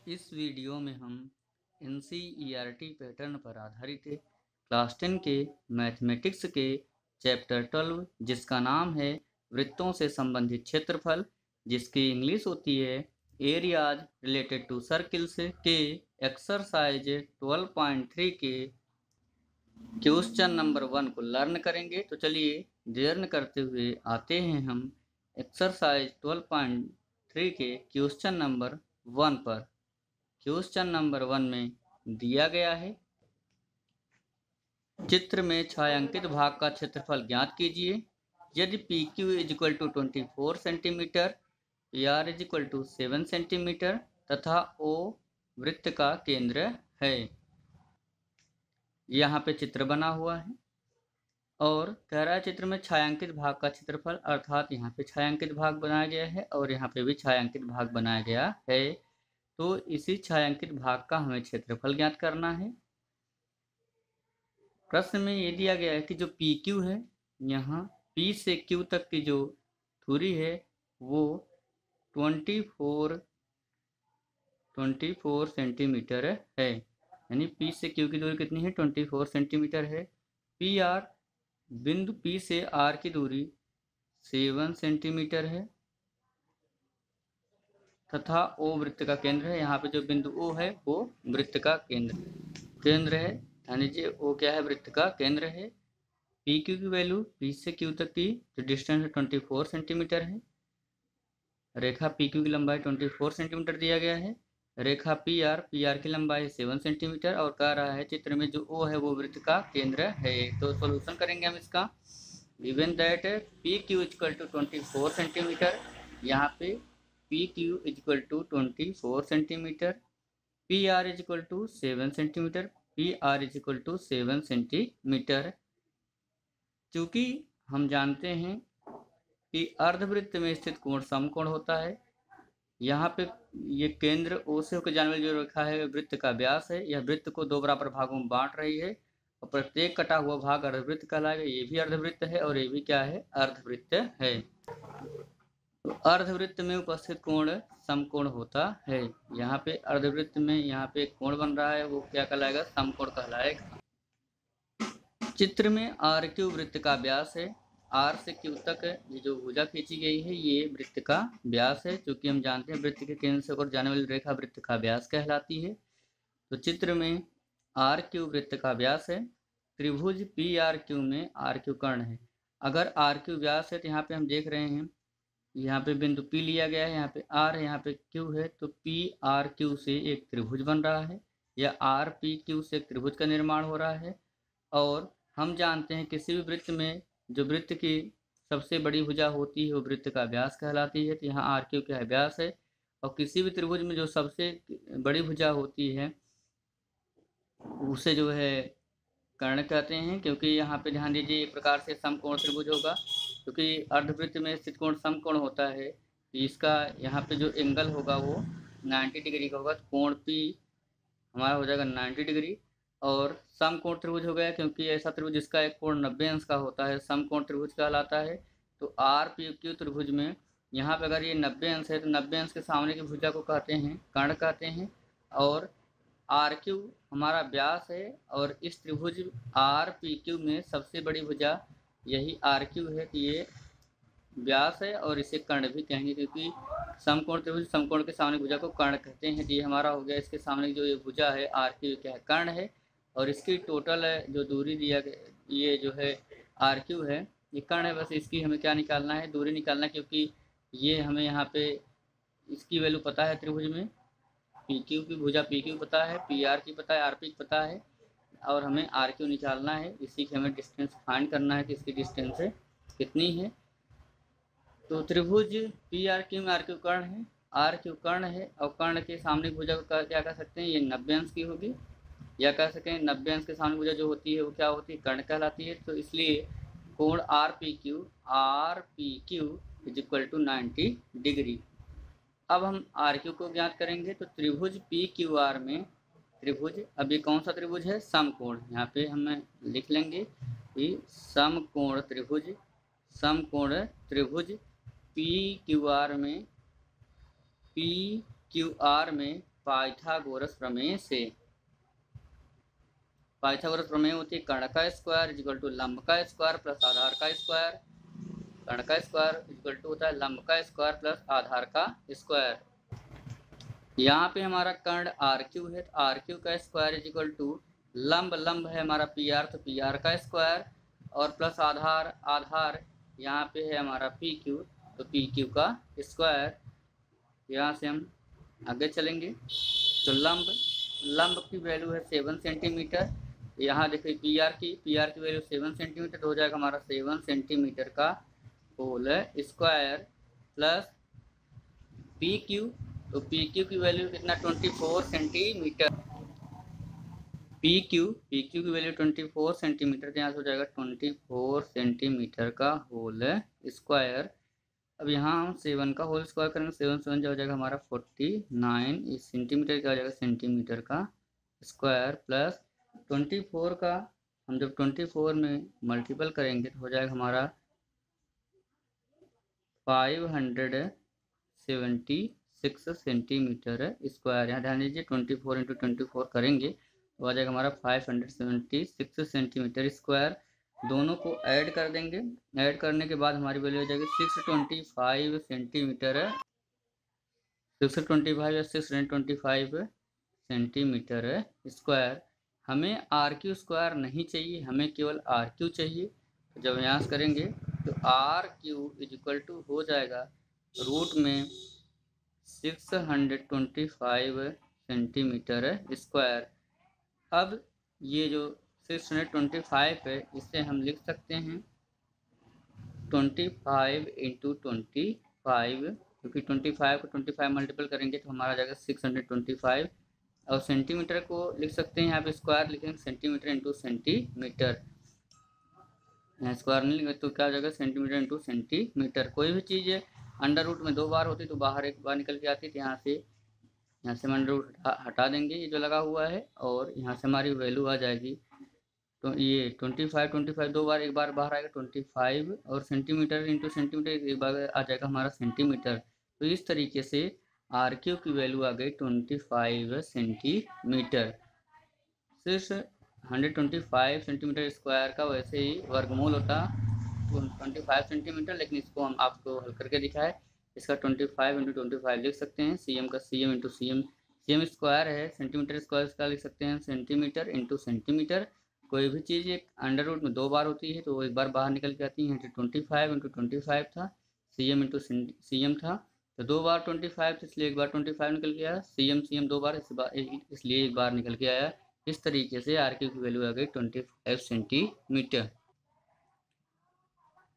इस वीडियो में हम NCERT पैटर्न पर आधारित क्लास 10 के मैथमेटिक्स के चैप्टर 12 जिसका नाम है वृत्तों से संबंधित क्षेत्रफल, जिसकी इंग्लिश होती है एरियाज रिलेटेड टू सर्किल्स के एक्सरसाइज 12.3 के क्वेश्चन नंबर 1 को लर्न करेंगे। तो चलिए देर न करते हुए आते हैं हम एक्सरसाइज 12.3 के क्वेश्चन नंबर 1 पर। क्वेश्चन नंबर 1 में दिया गया है, चित्र में छायांकित भाग का क्षेत्रफल ज्ञात कीजिए। यदि PQ equal to 24 centimetre, PR equal to 7 centimetre तथा O वृत्त का केंद्र है। यहाँ पे चित्र बना हुआ है और कह रहा है चित्र में छायांकित भाग का क्षेत्रफल, अर्थात यहाँ पे छायांकित भाग बनाया गया है और यहाँ पे भी छायांकित भाग बनाया गया है। तो इसी छायांकित भाग का हमें क्षेत्रफल ज्ञात करना है। प्रश्न में ये दिया गया है कि जो PQ है, यहाँ P से Q तक की जो दूरी है वो 24 सेंटीमीटर है। यानी P से Q की दूरी कितनी है? 24 सेंटीमीटर है। PR बिंदु P से R की दूरी 7 सेंटीमीटर है तथा O वृत्त का केंद्र है। यहाँ पे जो बिंदु O है वो वृत्त का केंद्र है। यानी जी O क्या है? वृत्त का केंद्र है। PQ की वैल्यू P से Q तक की जो डिस्टेंस है 24 सेंटीमीटर है। रेखा PQ की लंबाई 24 सेंटीमीटर दिया गया है। रेखा PR की लंबाई 7 सेंटीमीटर और कह रहा है चित्र में जो O है वो वृत्त का केंद्र है। तो सॉल्यूशन करेंगे हम इसका। Given that PQ equal to 24 centimetre, यहाँ पे PQ equal to 24 centimetre, PR equal to 7 centimetre, PR equal to 7 centimetre. चूँकि हम जानते हैं कि अर्धवृत्त में स्थित कोण समकोण होता है, यहाँ पे ये केंद्र O से होकर जाने वाली जो रेखा है वृत्त का व्यास है। यह वृत्त को दो बराबर भागों में बांट रही है और प्रत्येक कटा हुआ भाग अर्धवृत्त कहलाएगा। ये भी अर्धवृत्त है और ये भी क्या है? अर्धवृत्त है। तो अर्धवृत्त में उपस्थित कोण समकोण होता है। यहाँ पे अर्धवृत्त में यहाँ पे कोण बन रहा है, वो क्या कहलाएगा? समकोण कहलाएगा। चित्र में RQ वृत्त का व्यास है। R से Q तक ये जो भुजा खींची गई है ये वृत्त का व्यास है। क्योंकि हम जानते हैं वृत्त के केंद्र से होकर जाने वाली रेखा वृत्त का व्यास कहलाती है। तो चित्र में RQ वृत्त का व्यास है। त्रिभुज PRQ में RQ कर्ण है। अगर RQ व्यास है तो यहाँ पे हम देख रहे हैं, यहाँ पे बिंदु P लिया गया है, यहाँ पे R है, यहाँ पे Q है, तो PRQ से एक त्रिभुज बन रहा है या RPQ से एक त्रिभुज का निर्माण हो रहा है। और हम जानते हैं किसी भी वृत्त में जो वृत्त की सबसे बड़ी भुजा होती है वो वृत्त का व्यास कहलाती है। तो यहाँ RQ क्या है? व्यास है। और किसी भी त्रिभुज में जो सबसे बड़ी भुजा होती है उसे जो है कर्ण कहते हैं। क्योंकि यहाँ पे ध्यान दीजिए एक प्रकार से समकोण त्रिभुज होगा, क्योंकि अर्धवृत्त में स्थित कोण समकोण होता है। इसका यहाँ पे जो एंगल होगा वो 90 डिग्री का होगा। तो कोण P हमारा हो जाएगा 90 डिग्री और समकोण त्रिभुज हो गया, क्योंकि ऐसा त्रिभुज जिसका एक कोण 90 अंश का होता है समकोण त्रिभुज कहलाता है। तो RPQ त्रिभुज में यहाँ पे अगर ये 90 अंश है तो 90 अंश के सामने की भुजा को कहते हैं कर्ण कहते हैं। और RQ हमारा व्यास है और इस त्रिभुज RPQ में सबसे बड़ी भुजा यही RQ है। कि ये व्यास है और इसे कर्ण भी कहेंगे, क्योंकि समकोण त्रिभुज समकोण के सामने भुजा को कर्ण कहते हैं। तो ये हमारा हो गया, इसके सामने जो ये भुजा है RQ क्या है? कर्ण है। और इसकी टोटल जो दूरी दिया गया ये जो है RQ है ये कर्ण है। बस इसकी हमें क्या निकालना है? दूरी निकालना है, क्योंकि ये हमें यहाँ पे इसकी वैल्यू पता है त्रिभुज में। PQ की भुजा PQ पता है, PR की पता है, RP की पता है और हमें RQ निकालना है। इसी की हमें डिस्टेंस फाइंड करना है कि इसकी डिस्टेंस कितनी है। तो त्रिभुज PRQ में RQ कर्ण है, RQ कर्ण है और कर्ण के सामने भुजा को क्या कह सकते हैं? ये 90 अंश की होगी, या कह सकते हैं 90 अंश के सामने भुजा जो होती है वो क्या होती है? कर्ण कहलाती है। तो इसलिए कोण RPQ is equal to 90 degree. अब हम RQ को ज्ञात करेंगे। तो त्रिभुज PQR में त्रिभुज, अब ये कौन सा त्रिभुज है? समकोण। यहाँ पे हम लिख लेंगे कि समकोण त्रिभुज PQR में पाइथागोरस प्रमेय से। पाइथागोरस प्रमेय होती है कर्ण का स्क्वायर इक्वल टू लंब का स्क्वायर प्लस आधार का स्क्वायर। कर्ण का स्क्वायर इक्वल टू होता है लंब का स्क्वायर प्लस आधार का स्क्वायर। यहाँ पे हमारा कर्ण आर क्यू है, तो आर क्यू का स्क्वायर इज इक्वल टू लंब है हमारा पी आर, तो पी आर का स्क्वायर और प्लस आधार यहाँ पे है हमारा पी क्यू, तो पी क्यू का स्क्वायर। यहाँ से हम आगे चलेंगे तो लंब की वैल्यू है 7 सेंटीमीटर। यहाँ देखिए पी आर की वैल्यू 7 सेंटीमीटर, तो हो जाएगा हमारा 7 सेंटीमीटर का whole square plus P Q, तो पी क्यू की वैल्यू कितना 24 सेंटीमीटर। पी क्यू की वैल्यू 24 सेंटीमीटर, तो यहाँ से हो जाएगा 24 सेंटीमीटर का होल स्क्वायर। अब यहाँ हम 7 का होल स्क्वायर करेंगे, 7 7 जो हो जाएगा हमारा 49, इस सेंटीमीटर का हो जाएगा सेंटीमीटर का स्क्वायर प्लस 24 का हम जब 24 में मल्टीपल करेंगे तो हो जाएगा हमारा 576 सेंटीमीटर स्क्वायर। यहाँ ध्यान दीजिए 24 × 24 करेंगे तो आ जाएगा हमारा 576 सेंटीमीटर स्क्वायर। दोनों को ऐड कर देंगे, ऐड करने के बाद हमारी वैल्यू हो जाएगी 625 सेंटीमीटर, 625 या 625 सेंटीमीटर स्क्वायर। हमें आर क्यू स्क्वायर नहीं चाहिए, हमें केवल आर क्यू चाहिए। तो जब यहाँ से करेंगे तो R Q is equal to हो जाएगा रूट में 625 सेंटीमीटर स्क्वायर। अब ये जो 625 है इसे हम लिख सकते हैं 25 × 25, क्योंकि 25 को 25 मल्टीपल करेंगे तो हमारा जाएगा 625। और सेंटीमीटर को लिख सकते हैं यहाँ पे स्क्वायर लिखेंगे सेंटीमीटर × सेंटीमीटर, यहाँ स्क्वायर नहीं लिखेंगे तो क्या हो जाएगा सेंटीमीटर × सेंटीमीटर। कोई भी चीज़ अंडर रूट में 2 बार होती तो बाहर 1 बार निकल के आती, तो यहाँ से हम अंडर रूट हटा देंगे ये जो लगा हुआ है, और यहाँ से हमारी वैल्यू आ जाएगी। तो ये 25 2 बार, 1 बार बाहर आएगा 25, और सेंटीमीटर × सेंटीमीटर 1 बार आ जाएगा हमारा सेंटीमीटर। तो इस तरीके से आर क्यू की वैल्यू आ गई 25 सेंटीमीटर। सिर्फ 125 सेंटीमीटर स्क्वायर का वैसे ही वर्गमूल होता 25 सेंटीमीटर, लेकिन इसको हम आपको हल करके दिखाए। इसका 25 × 25 लिख सकते हैं, सीएम का सीएम × सीएम स्क्वायर है, सेंटीमीटर स्क्वायर इसका लिख सकते हैं सेंटीमीटर × सेंटीमीटर। कोई भी चीज़ एक अंडर रूट में 2 बार होती है तो वो 1 बार बाहर निकल के आती है। 25 × 25 था, सीएम × सीएम था, तो 2 बार 25 था इसलिए 1 बार 25 निकल के आया, सीएम 2 बार इसलिए 1 बार निकल के आया। इस तरीके से आर क्यू की वैल्यू आ गई 25 सेंटीमीटर।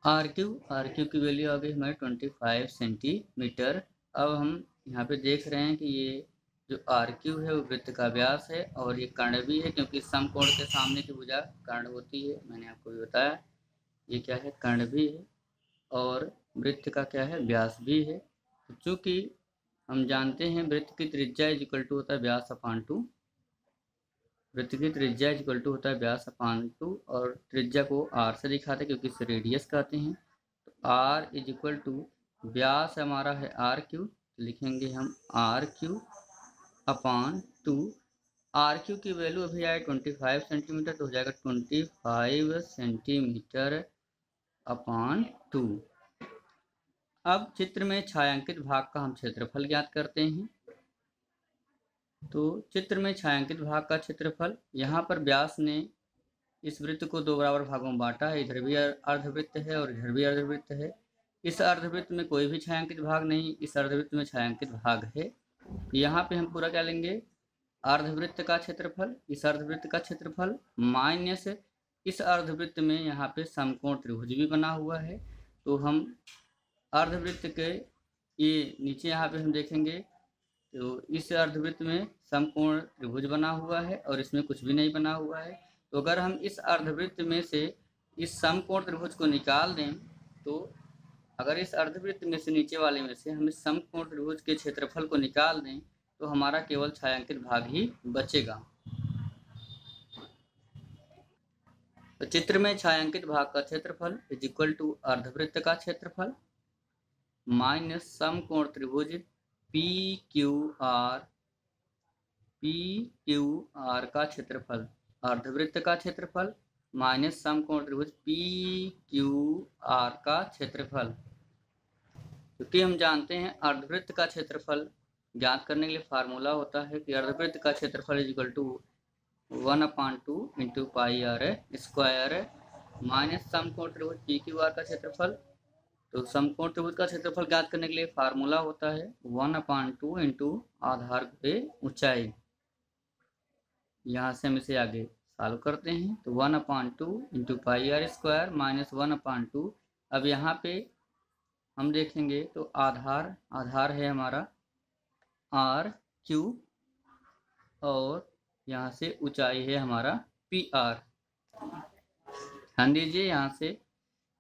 आर क्यू की वैल्यू आ गई हमारे 25 सेंटीमीटर। अब हम यहाँ पे देख रहे हैं कि ये जो आर क्यू है वो वृत्त का व्यास है, और ये कर्ण भी है, क्योंकि समकोण के सामने की भुजा कर्ण होती है, मैंने आपको भी बताया। ये क्या है, कर्ण भी है, और वृत्त का क्या है, व्यास भी है। तो चूँकि हम जानते हैं वृत्त की त्रिज्या इज इक्वल टू होता है व्यास अपान 2, वृत्त की त्रिज्या इज इक्वल टू होता है व्यास अपान 2, और त्रिज्या को आर से दिखाते हैं क्योंकि इसे रेडियस कहते हैं। तो आर इज इक्वल टू व्यास हमारा है आर क्यू, तो लिखेंगे हम R Q upon 2। R Q की वैल्यू अभी आए 25 सेंटीमीटर, तो हो जाएगा 25 सेंटीमीटर अपान 2। अब चित्र में छायांकित भाग का हम क्षेत्रफल ज्ञात करते हैं। तो चित्र में छायांकित भाग का क्षेत्रफल, यहाँ पर व्यास ने इस वृत्त को 2 बराबर भागों में बांटा है, इधर भी अर्धवृत्त है और इधर भी अर्धवृत्त है। इस अर्धवृत्त में कोई भी छायांकित भाग नहीं, इस अर्धवृत्त में छायांकित भाग है। यहाँ पे हम पूरा क्या लेंगे, अर्धवृत्त का क्षेत्रफल, इस अर्धवृत्त का क्षेत्रफल माइनस इस अर्धवृत्त में यहाँ पे समकोण त्रिभुज भी बना हुआ है। तो हम अर्धवृत्त के ये नीचे यहाँ पे हम देखेंगे तो इस अर्धवृत्त में समकोण त्रिभुज बना हुआ है और इसमें कुछ भी नहीं बना हुआ है। तो अगर हम इस अर्धवृत्त में से इस समकोण त्रिभुज को निकाल दें, तो अगर इस अर्धवृत्त में से नीचे वाले में से हम इस समकोण त्रिभुज के क्षेत्रफल को निकाल दें तो हमारा केवल छायांकित भाग ही बचेगा। तो चित्र में छायांकित भाग का क्षेत्रफल इज इक्वल टू अर्धवृत्त का क्षेत्रफल माइनस समकोण त्रिभुज P Q R P Q R का क्षेत्रफल, अर्धवृत्त का क्षेत्रफल माइनस समकोण त्रिभुज पी क्यू आर का क्षेत्रफल। क्योंकि हम जानते हैं अर्धवृत्त का क्षेत्रफल ज्ञात करने के लिए फार्मूला होता है कि अर्धवृत्त का क्षेत्रफल is equal to 1/2 into pi R square minus समकोण त्रिभुज पी क्यू आर का क्षेत्रफल। तो समकोण त्रिभुज का क्षेत्रफल ज्ञात करने के लिए फार्मूला होता है 1/2 इंटू आधार पे ऊंचाई। यहाँ से हम इसे आगे सॉल्व करते हैं तो 1/2 into pi R square minus 1/2। अब यहाँ पे हम देखेंगे तो आधार है हमारा आर क्यू और यहाँ से ऊंचाई है हमारा पी आर। ध्यान दीजिए यहाँ से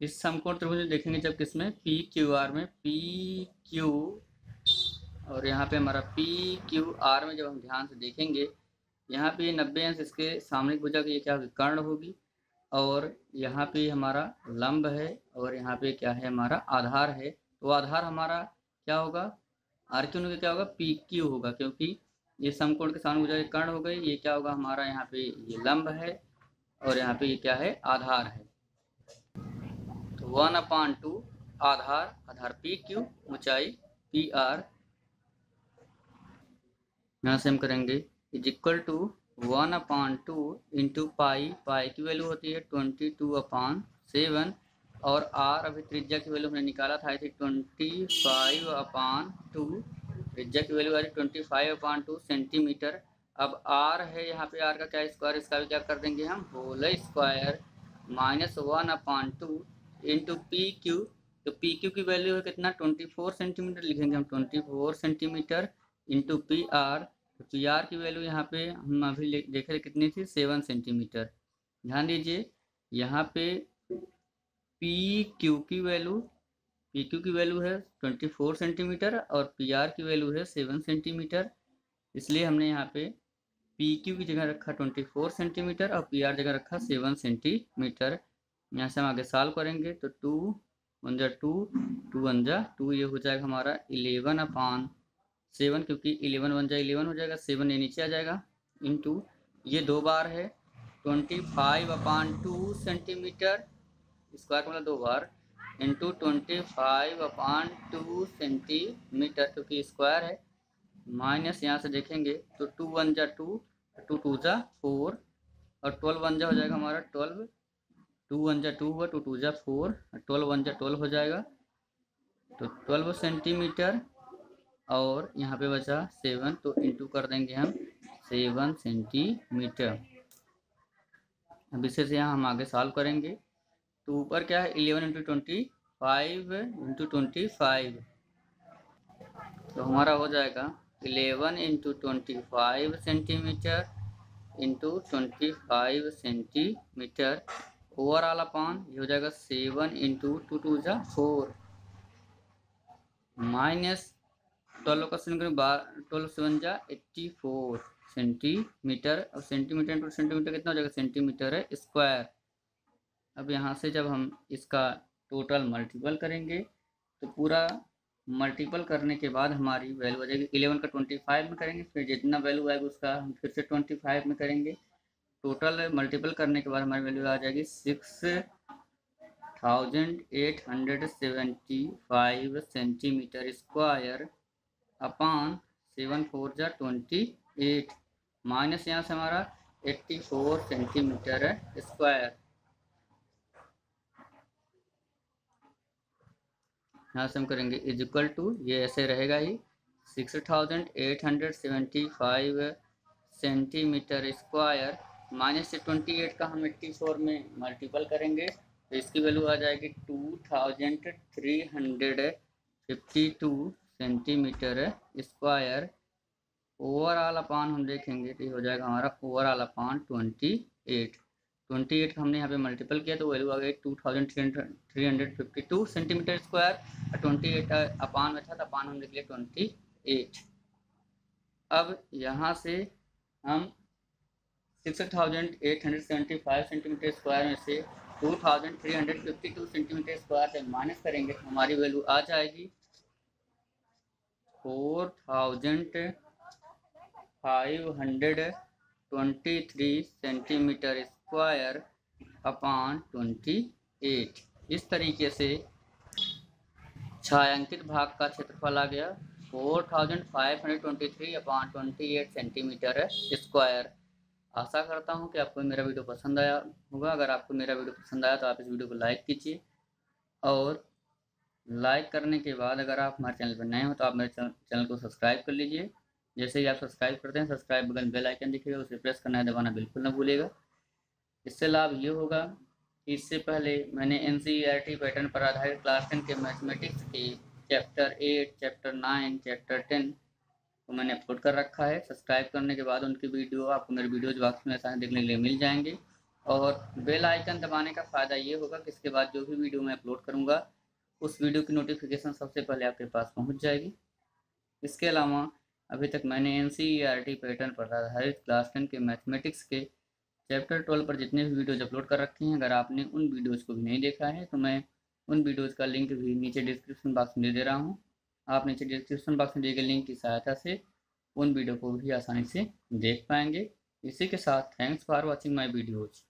इस समकोण त्रिभुज देखेंगे जब किसमें पी क्यू आर में पी क्यू और यहाँ पे हमारा पी क्यू आर में जब हम ध्यान से देखेंगे यहाँ पे 90 अंश इसके सामने भुजा की क्या होगी कर्ण होगी और यहाँ पे हमारा लंब है और यहाँ पे क्या है हमारा आधार है। तो आधार हमारा क्या होगा आर क्यू में क्या होगा पी क्यू होगा क्योंकि ये समकोण के सामने भुजा कर्ण हो गई। ये क्या होगा हमारा यहाँ पे ये लंब है और यहाँ पे ये क्या है आधार है। तो 1/2 आधार पी क्यू ऊंचाई पी आर। यहाँ से हम करेंगे is equal to 1/2 into pi की वैल्यू होती है 22/7 और आर अभी त्रिज्या की वैल्यू हमने निकाला था 25/2 त्रिज्या की वैल्यू आ रही 25/2 सेंटीमीटर। अब आर है यहाँ पे आर का क्या स्क्वायर इसका भी क्या कर देंगे हम whole square minus 1/2 into P Q. तो पी क्यू की वैल्यू है कितना 24 सेंटीमीटर लिखेंगे हम 24 सेंटीमीटर इंटू पी आर। तो पी आर की वैल्यू यहाँ पे हम अभी देख रहे कितनी थी 7 सेंटीमीटर। ध्यान दीजिए यहाँ पे पी क्यू की वैल्यू है 24 सेंटीमीटर और पी आर की वैल्यू है 7 सेंटीमीटर। इसलिए हमने यहाँ पे पी क्यू की जगह रखा 24 सेंटीमीटर और पी आर जगह रखा 7 सेंटीमीटर। यहाँ से हम आगे सॉल्व करेंगे तो 2 1 जा 2 2 1 जा 2 ये हो जाएगा हमारा 11/7 क्योंकि 11 1 जा 11 हो जाएगा 7 ये नीचे आ जाएगा इंटू ये 2 बार है 25/2 सेंटीमीटर स्क्वायर मतलब 2 बार इंटू 25/2 सेंटीमीटर क्योंकि स्क्वायर है माइनस यहाँ से देखेंगे तो 2 1 जा 2 2 2 जा 4 और 12 1 जा हो जाएगा हमारा 12 2 1 जा 2 हुआ 2 2 जा 4 12 1 जा 12 हो जाएगा तो 12 सेंटीमीटर और यहाँ पे बचा 7 तो इंटू कर देंगे हम 7 सेंटीमीटर। अब इसे से यहाँ हम आगे सॉल्व करेंगे तो ऊपर क्या है 11 इंटू 25 तो हमारा हो जाएगा 11 into 25 centimetre into 25 centimetre overall अपान ये हो जाएगा 7 इंटू 2 2 जा 4 माइनस 12 का 12 7 जा 84 सेंटीमीटर और सेंटीमीटर इंटू सेंटीमीटर कितना हो जाएगा सेंटीमीटर है स्क्वायर। अब यहाँ से जब हम इसका टोटल मल्टीपल करेंगे तो पूरा मल्टीपल करने के बाद हमारी वैल्यू आ जाएगी 11 का 25 में करेंगे फिर जितना वैल्यू आएगा उसका हम फिर से 25 में करेंगे। टोटल मल्टीपल करने के बाद हमारी वैल्यू आ जाएगी 6875 सेंटीमीटर स्क्वायर अपान 7 4 जा 28 माइनस यहाँ से हमारा 84 सेंटीमीटर स्क्वायर। यहाँ से हम करेंगे इज इक्वल टू ये ऐसे रहेगा ही 6875 सेंटीमीटर स्क्वायर माइनस से 28 का हम 84 में मल्टीपल करेंगे तो इसकी वैल्यू आ जाएगी 2352 सेंटीमीटर स्क्वायर। ओवरऑल अपान हम देखेंगे तो ये हो जाएगा हमारा ओवरऑल अपान 28 का हमने यहाँ पे मल्टीपल किया तो वैल्यू आ गई 2352 सेंटीमीटर स्क्वायर। 28 अपान में था तो अपान हम लिख लिया 28। अब यहाँ से हम 6875 सेंटीमीटर स्क्वायर में से 2352 सेंटीमीटर स्क्वायर से माइनस करेंगे तो हमारी वैल्यू आ जाएगी 4000 523 सेंटीमीटर स्क्वायर अपॉन 28। इस तरीके से छायांकित भाग का क्षेत्रफल आ गया 4523 अपॉन 28 सेंटीमीटर स्क्वायर। आशा करता हूँ कि आपको मेरा वीडियो पसंद आया होगा। अगर आपको मेरा वीडियो पसंद आया तो आप इस वीडियो को लाइक कीजिए, और लाइक करने के बाद अगर आप हमारे चैनल पर नए हो तो आप मेरे चैनल को सब्सक्राइब कर लीजिए। जैसे ही आप सब्सक्राइब करते हैं, सब्सक्राइब बगल बेल आइकन दिखेगा, उसे प्रेस करना है, दबाना बिल्कुल ना भूलिएगा। इससे लाभ ये होगा कि इससे पहले मैंने NCERT पैटर्न पर आधारित क्लास 10 के मैथमेटिक्स के चैप्टर 8, चैप्टर 9, चैप्टर 10 को मैंने अपलोड कर रखा है। सब्सक्राइब करने के बाद उनकी वीडियो आपको मेरे वीडियोज बॉक्स में आसानी देखने के लिए मिल जाएंगे। और बेल आइकन दबाने का फ़ायदा ये होगा कि इसके बाद जो भी वीडियो मैं अपलोड करूँगा उस वीडियो की नोटिफिकेशन सबसे पहले आपके पास पहुँच जाएगी। इसके अलावा अभी तक मैंने NCERT पैटर्न पर आधारित क्लास 10 के मैथमेटिक्स के चैप्टर 12 पर जितने भी वीडियोज़ अपलोड कर रखे हैं, अगर आपने उन वीडियोज़ को भी नहीं देखा है तो मैं उन वीडियोज़ का लिंक भी नीचे डिस्क्रिप्शन बॉक्स में दे रहा हूँ। आप नीचे डिस्क्रिप्शन बॉक्स में दिए गए लिंक की सहायता से उन वीडियो को भी आसानी से देख पाएंगे। इसी के साथ thanks for watching my videos.